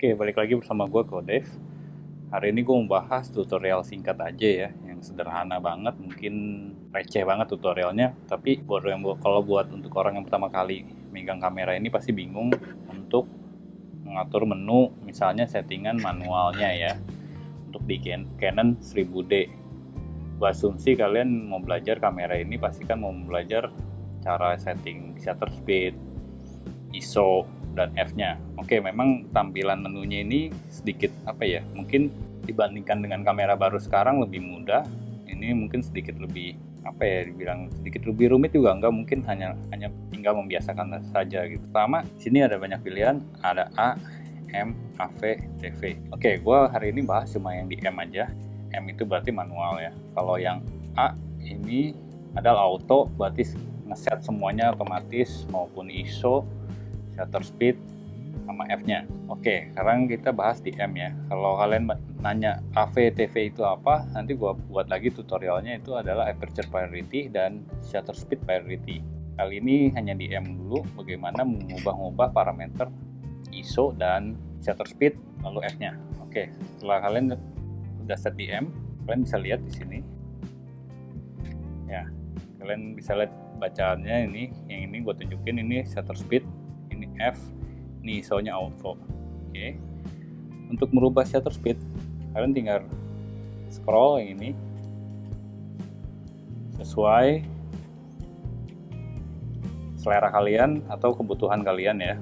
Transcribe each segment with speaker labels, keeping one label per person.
Speaker 1: Oke, balik lagi bersama gue Kodev. Hari ini gue mau bahas tutorial singkat aja ya, yang sederhana banget, mungkin receh banget tutorialnya. Tapi kalau buat untuk orang yang pertama kali megang kamera ini pasti bingung untuk mengatur menu, misalnya settingan manualnya ya, untuk di Canon 1000D. Gue asumsi kalian mau belajar kamera ini pasti kan mau belajar cara setting shutter speed, ISO, dan F-nya. Oke, memang tampilan menunya ini sedikit mungkin dibandingkan dengan kamera baru sekarang lebih mudah. Ini mungkin sedikit lebih dibilang sedikit lebih rumit juga enggak, mungkin hanya tinggal membiasakan saja gitu. Pertama, sini ada banyak pilihan, ada A, M, AV, TV. Oke, gua hari ini bahas cuma yang di M aja. M itu berarti manual ya. Kalau yang A ini adalah auto, berarti ngeset semuanya otomatis maupun ISO, shutter speed, sama F-nya. Oke, sekarang kita bahas di M ya. Kalau kalian nanya AV, TV itu apa, nanti gua buat lagi tutorialnya. Itu adalah aperture priority dan shutter speed priority. Kali ini hanya di M dulu, bagaimana mengubah-ubah parameter ISO dan shutter speed, lalu F-nya. Oke, setelah kalian udah set di M, kalian bisa lihat di sini. Ya, kalian bisa lihat bacaannya ini. Yang ini gue tunjukin, ini shutter speed, ini F, ini ISO-nya auto. Oke. Untuk merubah shutter speed, kalian tinggal scroll yang ini sesuai selera kalian atau kebutuhan kalian ya.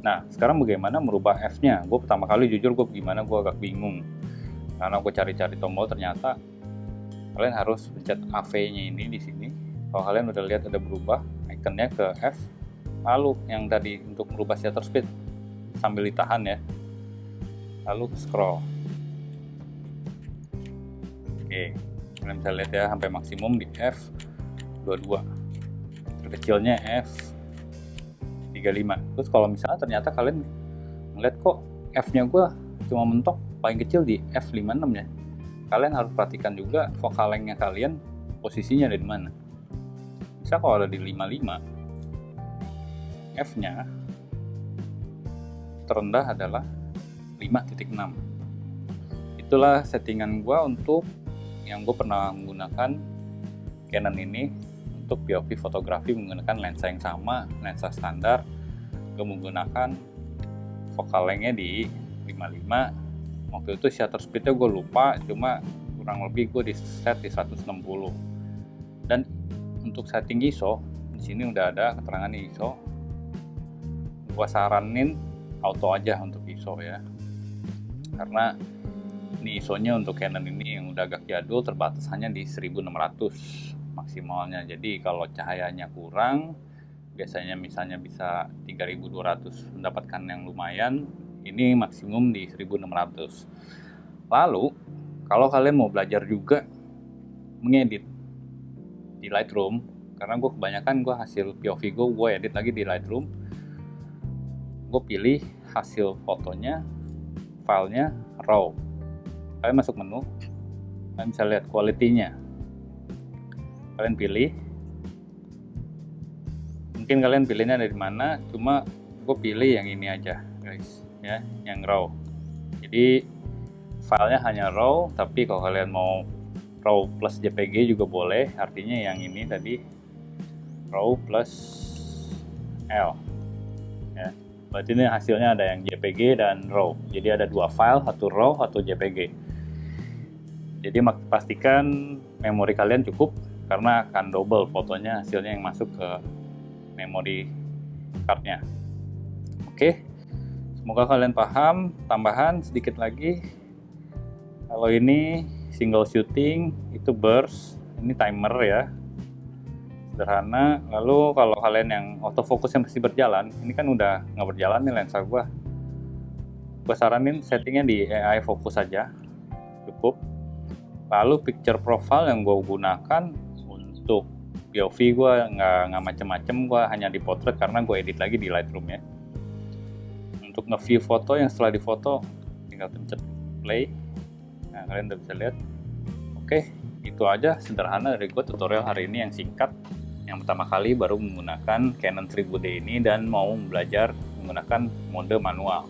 Speaker 1: Nah, sekarang bagaimana merubah F-nya? Gue pertama kali jujur gue agak bingung. Karena gue cari-cari tombol, ternyata kalian harus pencet AV-nya ini di sini. Kalau kalian udah lihat ada berubah ikonnya ke F, lalu yang tadi untuk merubah shutter speed sambil ditahan ya, lalu scroll. Oke, kalian bisa lihat ya sampai maksimum di F22, terkecilnya F35. Terus kalau misalnya ternyata kalian ngeliat kok F-nya gue cuma mentok paling kecil di F56 ya, kalian harus perhatikan juga focal length-nya kalian posisinya ada di mana. Bisa kalau ada di 55, F-nya terendah adalah 5.6. Itulah settingan gue untuk yang gue pernah menggunakan Canon ini untuk POV fotografi menggunakan lensa yang sama, lensa standar. Gue menggunakan focal length-nya di 55. Waktu itu shutter speed-nya gue lupa, cuma kurang lebih gue di set di 160. Dan untuk setting ISO, di sini udah ada keterangan ISO. Gue saranin auto aja untuk ISO ya, karena ini ISO-nya untuk Canon ini yang udah agak jadul, terbatas hanya di 1600 maksimalnya. Jadi kalau cahayanya kurang, biasanya misalnya bisa 3200 mendapatkan yang lumayan, ini maksimum di 1600. Lalu kalau kalian mau belajar juga mengedit di Lightroom, karena gue kebanyakan hasil POV gue edit lagi di Lightroom, gue pilih hasil fotonya, filenya RAW. Kalian masuk menu, kalian bisa lihat quality-nya, kalian pilih. Mungkin kalian pilihnya dari mana, cuma gue pilih yang ini aja guys ya, yang RAW. Jadi filenya hanya RAW, tapi kalau kalian mau RAW plus JPG juga boleh. Artinya yang ini tadi RAW plus L ya. Berarti ini hasilnya ada yang JPG dan RAW. Jadi ada dua file, satu RAW atau JPG. Jadi pastikan memori kalian cukup, karena akan double fotonya, hasilnya yang masuk ke memori cardnya. Oke, semoga kalian paham. Tambahan sedikit lagi, kalau ini single shooting itu burst, ini timer ya, sederhana. Lalu kalau kalian yang autofocusnya masih berjalan, ini kan udah nggak berjalan nih lensa gue saranin settingnya di AI focus saja, cukup. Lalu picture profile yang gue gunakan untuk POV gue nggak macem-macem, gue hanya di portrait karena gue edit lagi di Lightroom ya. Untuk nge-view foto, yang setelah difoto tinggal pencet play. Nah, kalian udah bisa lihat. Oke, itu aja sederhana dari gue tutorial hari ini yang singkat, yang pertama kali baru menggunakan Canon 1000D ini dan mau belajar menggunakan mode manual.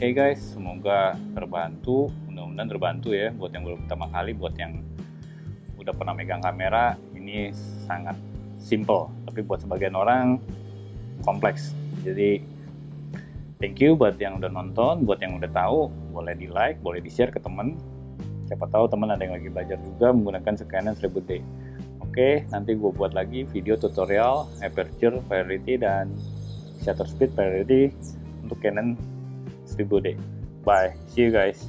Speaker 1: Oke guys, semoga terbantu, mudah-mudahan terbantu ya buat yang baru pertama kali, buat yang udah pernah megang kamera, ini sangat simple, tapi buat sebagian orang kompleks. Jadi thank you buat yang udah nonton, buat yang udah tahu, boleh di like, boleh di share ke teman. Siapa tahu teman ada yang lagi belajar juga menggunakan Canon 1000D. Oke, nanti gue buat lagi video tutorial aperture priority dan shutter speed priority untuk Canon 1000D. Bye, see you guys.